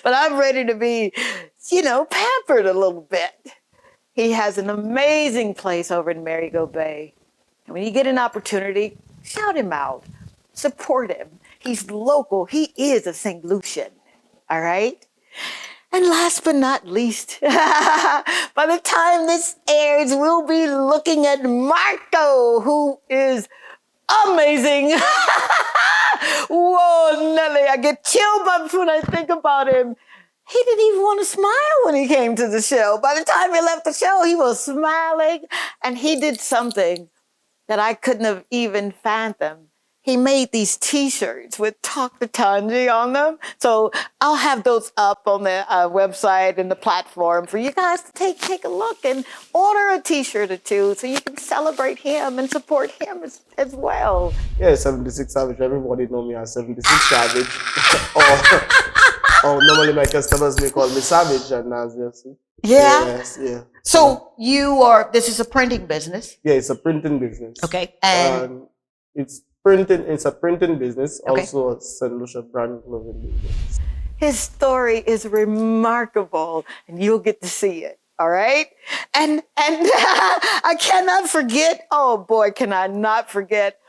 but I'm ready to be, pampered a little bit. He has an amazing place over in Marigot Bay. And when you get an opportunity, shout him out, support him. He's local. He is a Saint Lucian, all right? And last but not least, by the time this airs, we'll be looking at Marco, who is amazing. Whoa, Nelly, I get chill bumps when I think about him. He didn't even want to smile when he came to the show. By the time he left the show, he was smiling, and he did something that I couldn't have even fathomed. He made these T-shirts with Talk to Tongies on them. So I'll have those up on the website and the platform for you guys to take a look and order a T-shirt or two, so you can celebrate him and support him as well. Yeah, 76 Savage. Everybody know me as 76 Savage. or normally my customers may call me Savage, and as you see. Yeah? Yes, yeah. So this is a printing business? Yeah, it's a printing business. Okay. And it's a printing business, also a Saint Lucia brand clothing business. His story is remarkable, and you'll get to see it, all right? And I cannot forget, oh boy, can I not forget,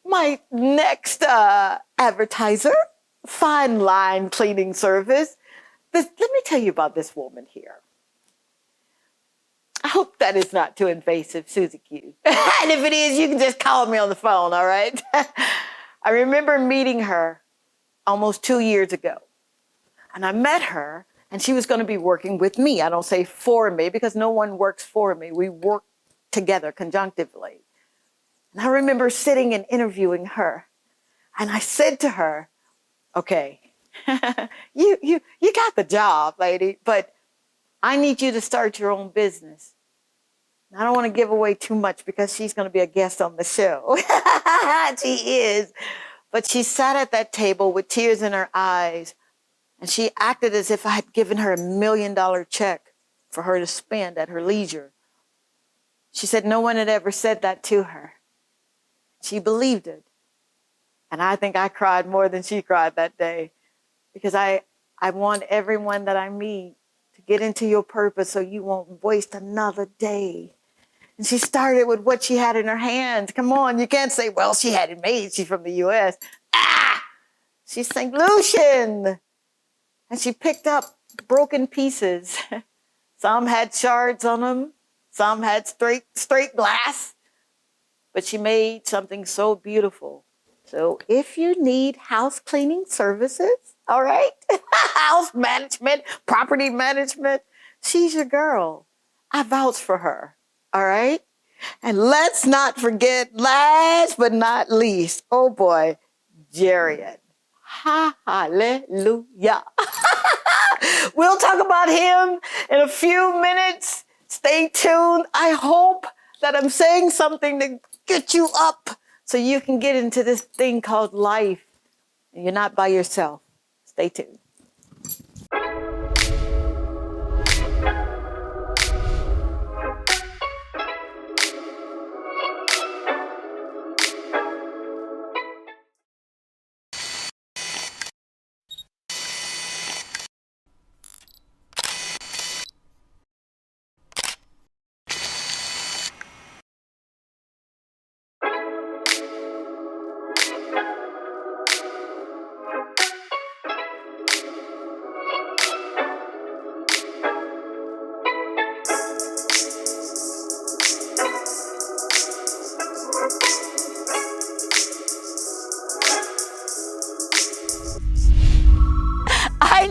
my next advertiser, Fine Line Cleaning Service. Let me tell you about this woman here. I hope that is not too invasive, Susie Q. And if it is, you can just call me on the phone, all right? I remember meeting her almost 2 years ago. And I met her, and she was going to be working with me. I don't say for me, because no one works for me. We work together conjunctively. And I remember sitting and interviewing her. And I said to her, okay, you got the job, lady, but I need you to start your own business. I don't want to give away too much, because she's going to be a guest on the show. She is. But she sat at that table with tears in her eyes, and she acted as if I had given her $1 million check for her to spend at her leisure. She said no one had ever said that to her. She believed it. And I think I cried more than she cried that day, because I want everyone that I meet to get into your purpose, so you won't waste another day. And she started with what she had in her hands. Come on, you can't say, well, she had it made. She's from the U.S. She's St. Lucian. And she picked up broken pieces. Some had shards on them. Some had straight glass. But she made something so beautiful. So if you need house cleaning services, all right, house management, property management, she's your girl. I vouch for her, all right? And let's not forget, last but not least, oh boy, Jared. Hallelujah. We'll talk about him in a few minutes. Stay tuned. I hope that I'm saying something to get you up, so you can get into this thing called life. And you're not by yourself. Stay tuned.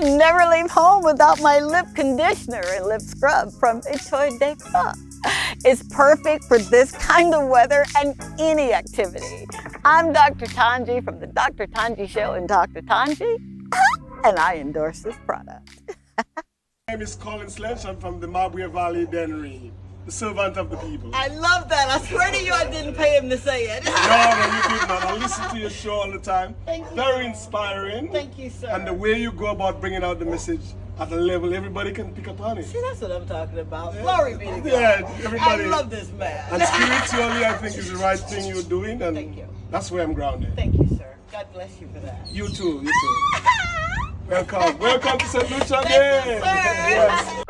never leave home without my lip conditioner and lip scrub from T2T. It's perfect for this kind of weather and any activity. I'm Dr. Tongies from the Dr. Tongies Show and Dr. Tongies, and I endorse this product. My name is Colin Sledge. I'm from the Mabwe Valley Dennery, the servant of the people. I love that. I swear to you, I didn't pay him to say it. No, you did not. I listen to your show all the time. Thank you. Very inspiring. Thank you, sir. And the way you go about bringing out the message at a level everybody can pick up on it. See, that's what I'm talking about. Glory be to God. Yeah, everybody. I love this man. And spiritually, I think is the right thing you're doing, and Thank you. that's where I'm grounded. Thank you, sir. God bless you for that. You too, you too. Welcome to Saint Lucia again. Yes.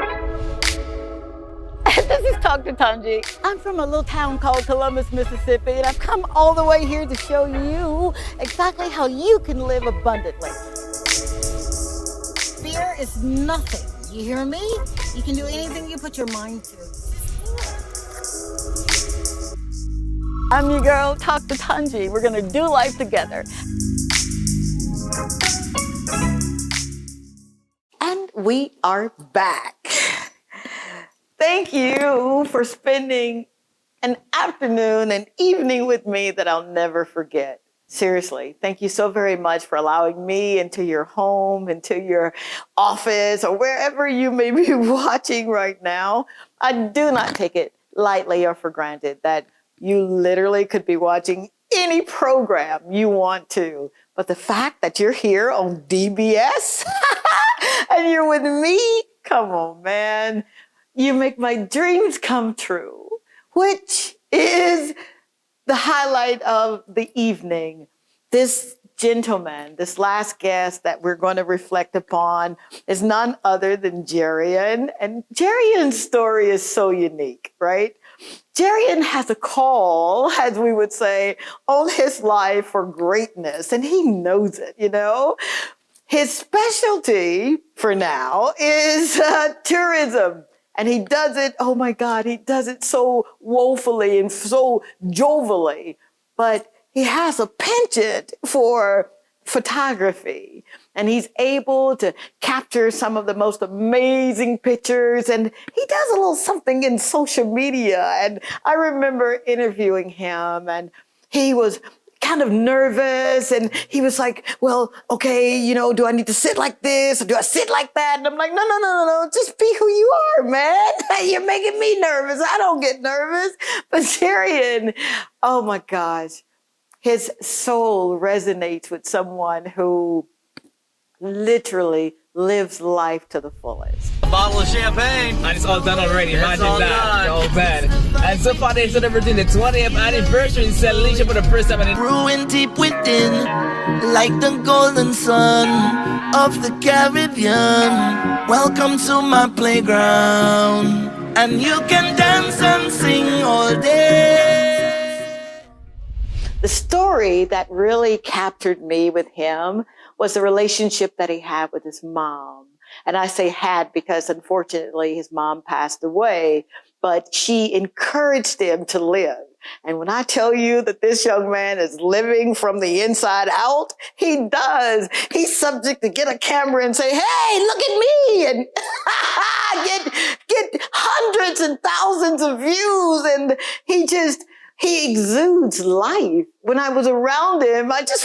This is Dr. Tongies. I'm from a little town called Columbus, Mississippi, and I've come all the way here to show you exactly how you can live abundantly. Fear is nothing. You hear me? You can do anything you put your mind to. I'm your girl, Dr. Tongies. We're gonna do life together. And we are back. Thank you for spending an afternoon and evening with me that I'll never forget. Seriously, thank you so very much for allowing me into your home, into your office, or wherever you may be watching right now. I do not take it lightly or for granted that you literally could be watching any program you want to. But the fact that you're here on DBS and you're with me, come on, man. You make my dreams come true, which is the highlight of the evening. This gentleman, this last guest that we're going to reflect upon is none other than Jerian. And Jerian's story is so unique, right? Jerian has a call, as we would say, on his life for greatness, and he knows it, you know? His specialty for now is tourism. And he does it, oh my God, he does it so woefully and so jovially. But he has a penchant for photography. And he's able to capture some of the most amazing pictures. And he does a little something in social media. And I remember interviewing him, and he was kind of nervous, and he was like, well, okay, you know, do I need to sit like this or do I sit like that? And I'm like, no, just be who you are, man. You're making me nervous. I don't get nervous. But Jerian, oh my gosh, his soul resonates with someone who literally lives life to the fullest. A bottle of champagne. And it's all done already. Imagine that. All bad. And so far, they're celebrating the 20th anniversary in Saint Lucia for the first time. Brewing deep within, like the golden sun of the Caribbean. Welcome to my playground, and you can dance and sing all day. The story that really captured me with him was the relationship that he had with his mom. And I say had because unfortunately his mom passed away, but she encouraged him to live. And when I tell you that this young man is living from the inside out, he does. He's subject to get a camera and say, hey, look at me, and get hundreds and thousands of views. And he exudes life. When I was around him, I kind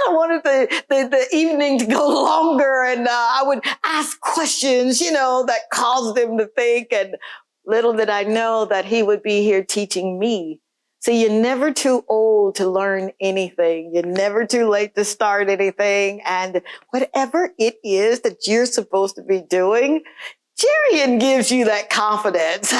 of wanted the evening to go longer, and I would ask questions, you know, that caused him to think. And little did I know that he would be here teaching me. So you're never too old to learn anything. You're never too late to start anything. And whatever it is that you're supposed to be doing, Jerian gives you that confidence.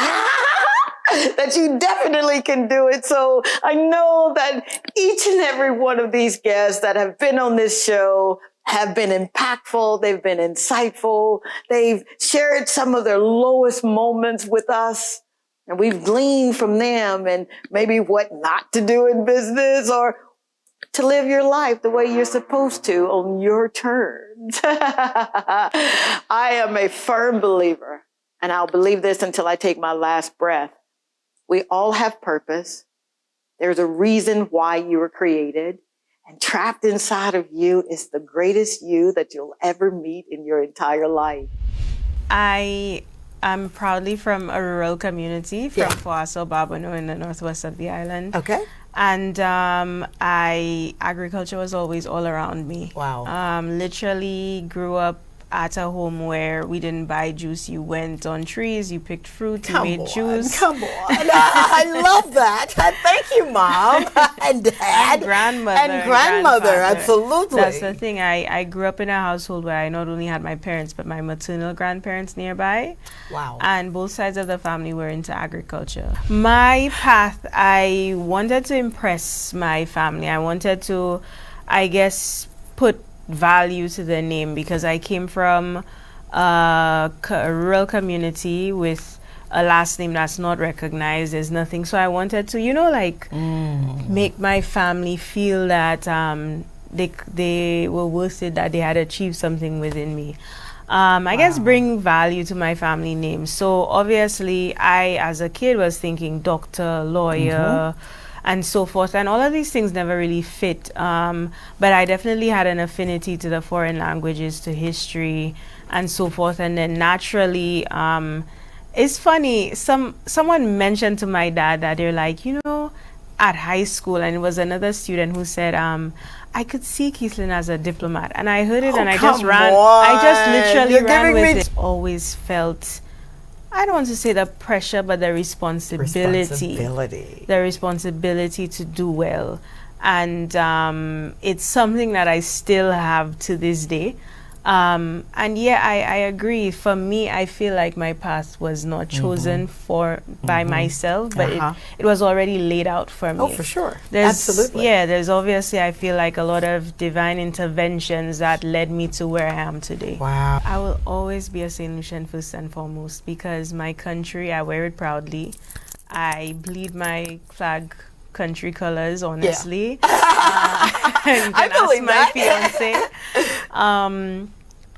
That you definitely can do it. So I know that each and every one of these guests that have been on this show have been impactful. They've been insightful. They've shared some of their lowest moments with us. And we've gleaned from them and maybe what not to do in business or to live your life the way you're supposed to on your terms. I am a firm believer, and I'll believe this until I take my last breath. We all have purpose. There's a reason why you were created. And trapped inside of you is the greatest you that you'll ever meet in your entire life. I am proudly from a rural community from Foaso, Babano in the northwest of the island. Okay. And agriculture was always all around me. Wow. Literally grew up at a home where we didn't buy juice. You went on trees, you picked fruit, you made juice. Come on. I love that. Thank you, Mom and Dad. And grandmother. And grandmother, grandfather. absolutely. That's the thing. I grew up in a household where I not only had my parents, but my maternal grandparents nearby. Wow. And both sides of the family were into agriculture. My path, I wanted to impress my family. I wanted to, I guess, put value to the name because I came from a rural community with a last name that's not recognized. There's nothing. So I wanted to, you know, like make my family feel that they were worth it, that they had achieved something within me. I guess bring value to my family name. So obviously I, as a kid, was thinking doctor, lawyer, and so forth, and all of these things never really fit, but I definitely had an affinity to the foreign languages, to history and so forth. And then naturally, it's funny, someone mentioned to my dad that they're like, you know, at high school, and it was another student who said, I could see Keithlyn as a diplomat, and I heard it and I just ran, I just literally ran with it. Always felt, I don't want to say the pressure, but the responsibility. The responsibility to do well. And it's something that I still have to this day. And yeah, I agree. For me, I feel like my path was not chosen by myself, but it was already laid out for me. Oh, for sure. Absolutely. Yeah, there's obviously, I feel like, a lot of divine interventions that led me to where I am today. Wow. I will always be a Saint Lucian first and foremost because my country, I wear it proudly. I bleed my flag country colors, honestly. And I believe my that. fiance.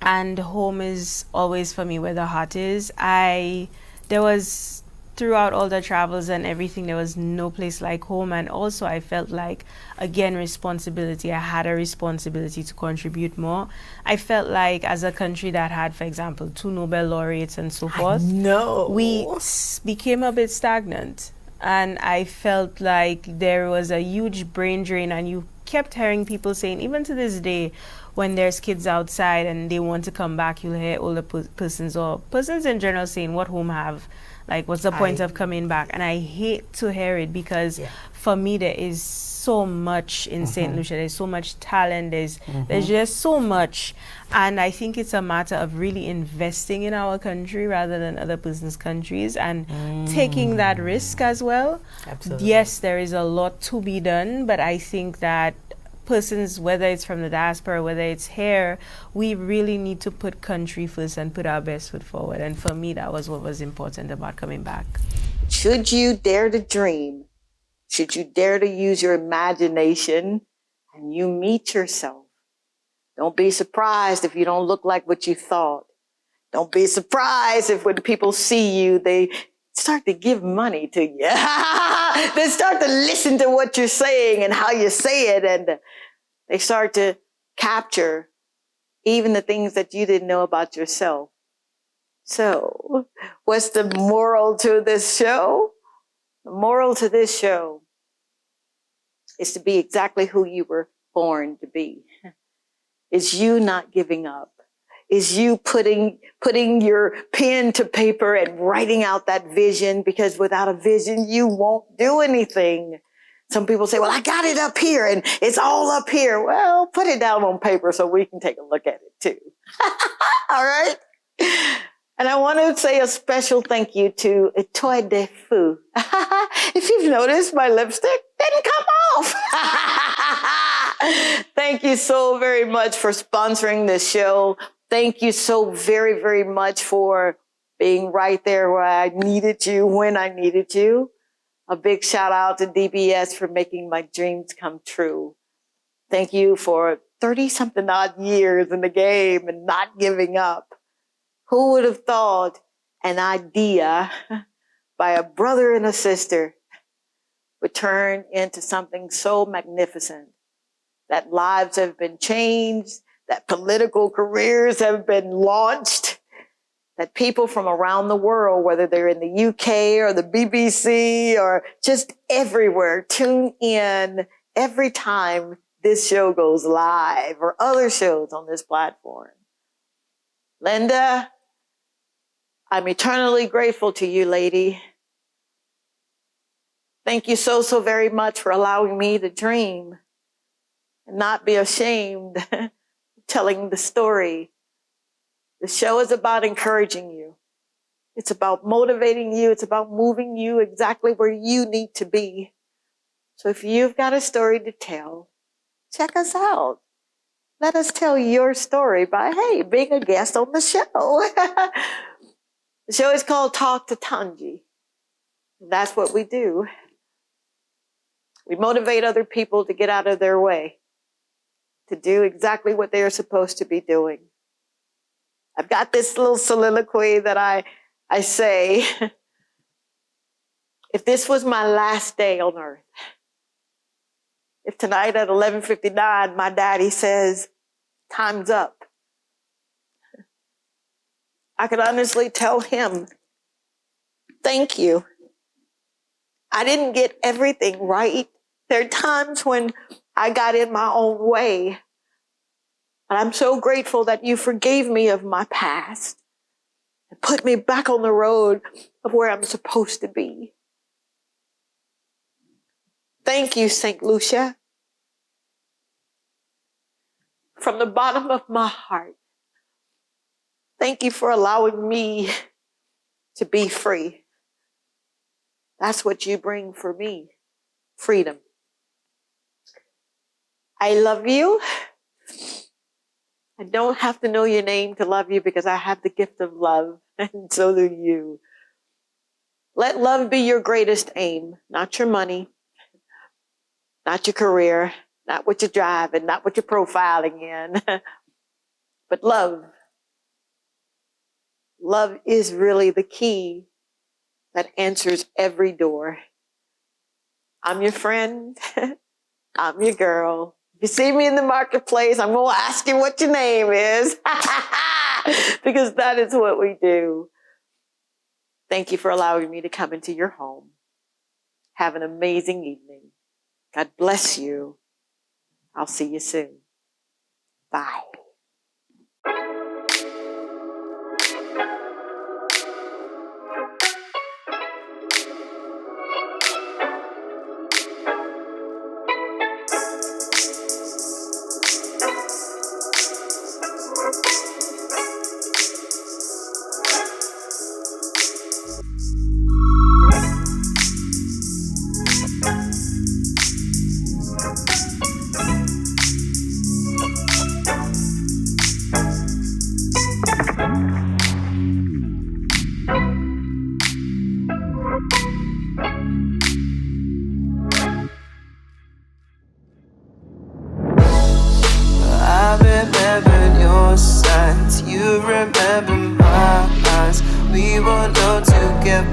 And home is always for me where the heart is. There was, throughout all the travels and everything, there was no place like home. And also I felt like, again, responsibility. I had a responsibility to contribute more. I felt like as a country that had, for example, 2 Nobel laureates and so forth, we became a bit stagnant. And I felt like there was a huge brain drain, and you kept hearing people saying, even to this day, when there's kids outside and they want to come back, you'll hear older persons or persons in general saying, what home have? Like, what's the point of coming back? And I hate to hear it because for me, there is so much in Saint Lucia. There's so much talent. There's just so much. And I think it's a matter of really investing in our country rather than other persons' countries and taking that risk as well. Absolutely. Yes, there is a lot to be done, but I think that persons, whether it's from the diaspora, whether it's here, we really need to put country first and put our best foot forward. And for me, that was what was important about coming back. Should you dare to dream, should you dare to use your imagination and you meet yourself, don't be surprised if you don't look like what you thought. Don't be surprised if when people see you, they start to give money to you. They start to listen to what you're saying and how you say it, and they start to capture even the things that you didn't know about yourself. So, what's the moral to this show? The moral to this show is to be exactly who you were born to be. It's you not giving up. Is you putting your pen to paper and writing out that vision, because without a vision, you won't do anything. Some people say, well, I got it up here and it's all up here. Well, put it down on paper so we can take a look at it too. All right? And I want to say a special thank you to Etoile de Fou. If you've noticed, my lipstick didn't come off. Thank you so very much for sponsoring this show. Thank you so very, very much for being right there where I needed you, when I needed you. A big shout out to DBS for making my dreams come true. Thank you for 30-something odd years in the game and not giving up. Who would have thought an idea by a brother and a sister would turn into something so magnificent? that lives have been changed, that political careers have been launched, that people from around the world, whether they're in the UK or the BBC or just everywhere, tune in every time this show goes live or other shows on this platform. Linda, I'm eternally grateful to you, lady. Thank you so, so very much for allowing me to dream and not be ashamed of telling the story. The show is about encouraging you. It's about motivating you. It's about moving you exactly where you need to be. So if you've got a story to tell, check us out. Let us tell your story by, hey, being a guest on the show. The show is called Talk to Tongies. That's what we do. We motivate other people to get out of their way, to do exactly what they're supposed to be doing. I've got this little soliloquy that I say, if this was my last day on earth, if tonight at 11:59 my daddy says, time's up, I could honestly tell him, thank you. I didn't get everything right. There are times when I got in my own way. And I'm so grateful that you forgave me of my past and put me back on the road of where I'm supposed to be. Thank you, Saint Lucia. From the bottom of my heart, thank you for allowing me to be free. That's what you bring for me, freedom. I love you. I don't have to know your name to love you because I have the gift of love, and so do you. Let love be your greatest aim, not your money, not your career, not what you're driving, not what you're profiling in, but love. Love is really the key that answers every door. I'm your friend. I'm your girl. If you see me in the marketplace, I'm going to ask you what your name is because that is what we do. Thank you for allowing me to come into your home. Have an amazing evening. God bless you. I'll see you soon. Bye. I remember your signs, you remember my eyes. We were known to get